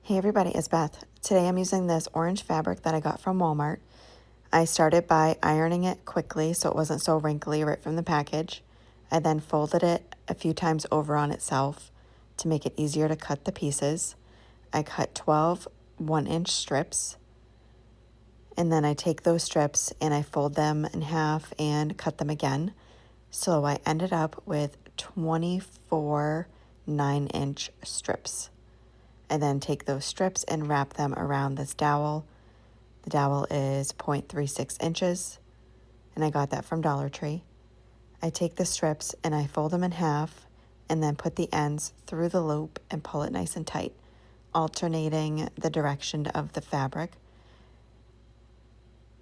Hey everybody, it's Beth. Today I'm using this orange fabric that I got from Walmart. I started by ironing it quickly so it wasn't so wrinkly right from the package. I then folded it a few times over on itself to make it easier to cut the pieces. I cut 12 1-inch strips, and then I take those strips and I fold them in half and cut them again. So I ended up with 24 9-inch strips. I then take those strips and wrap them around this dowel. The dowel is 0.36 inches, and I got that from Dollar Tree. I take the strips and I fold them in half and then put the ends through the loop and pull it nice and tight, alternating the direction of the fabric.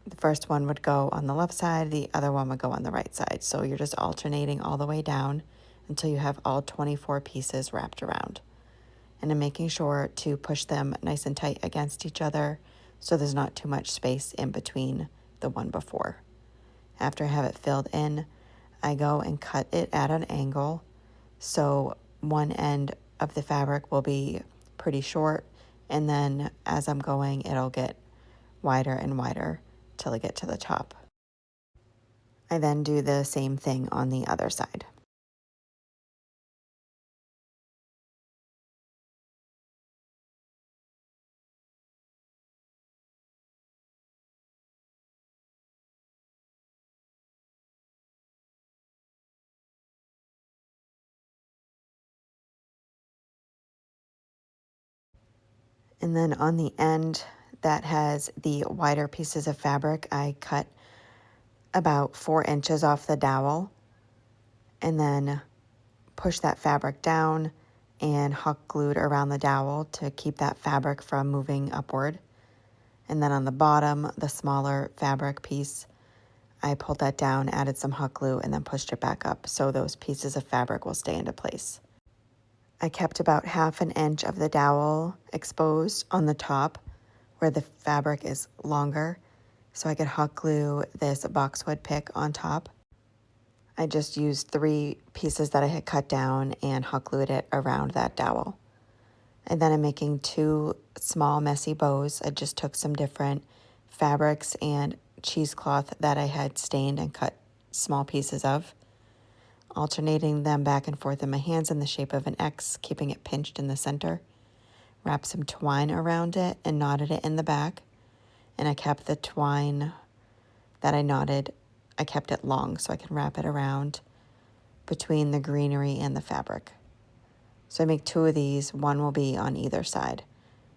The first one would go on the left side, the other one would go on the right side. So you're just alternating all the way down until you have all 24 pieces wrapped around. And I'm making sure to push them nice and tight against each other so there's not too much space in between the one before. After I have it filled in, I go and cut it at an angle so one end of the fabric will be pretty short, and then as I'm going it'll get wider and wider till I get to the top. I then do the same thing on the other side. And then on the end that has the wider pieces of fabric, I cut about 4 inches off the dowel and then push that fabric down and hot glued around the dowel to keep that fabric from moving upward. And then on the bottom, the smaller fabric piece, I pulled that down, added some hot glue, and then pushed it back up so those pieces of fabric will stay into place. I kept about 1/2 inch of the dowel exposed on the top where the fabric is longer so I could hot glue this boxwood pick on top. I just used 3 pieces that I had cut down and hot glued it around that dowel. And then I'm making 2 small messy bows. I just took some different fabrics and cheesecloth that I had stained and cut small pieces of, alternating them back and forth in my hands in the shape of an X, keeping it pinched in the center. Wrapped some twine around it and knotted it in the back. And I kept the twine that I knotted, I kept it long so I can wrap it around between the greenery and the fabric. So I make 2 of these, one will be on either side.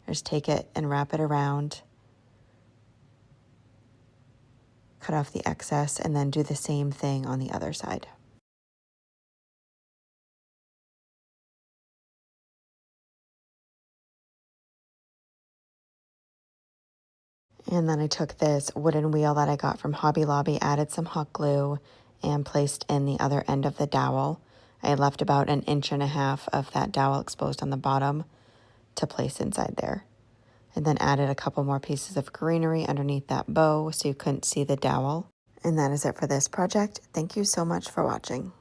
I just take it and wrap it around, cut off the excess, and then do the same thing on the other side. And then I took this wooden wheel that I got from Hobby Lobby, added some hot glue, and placed in the other end of the dowel. I had left about 1.5 inches of that dowel exposed on the bottom to place inside there. And then added a couple more pieces of greenery underneath that bow so you couldn't see the dowel. And that is it for this project. Thank you so much for watching.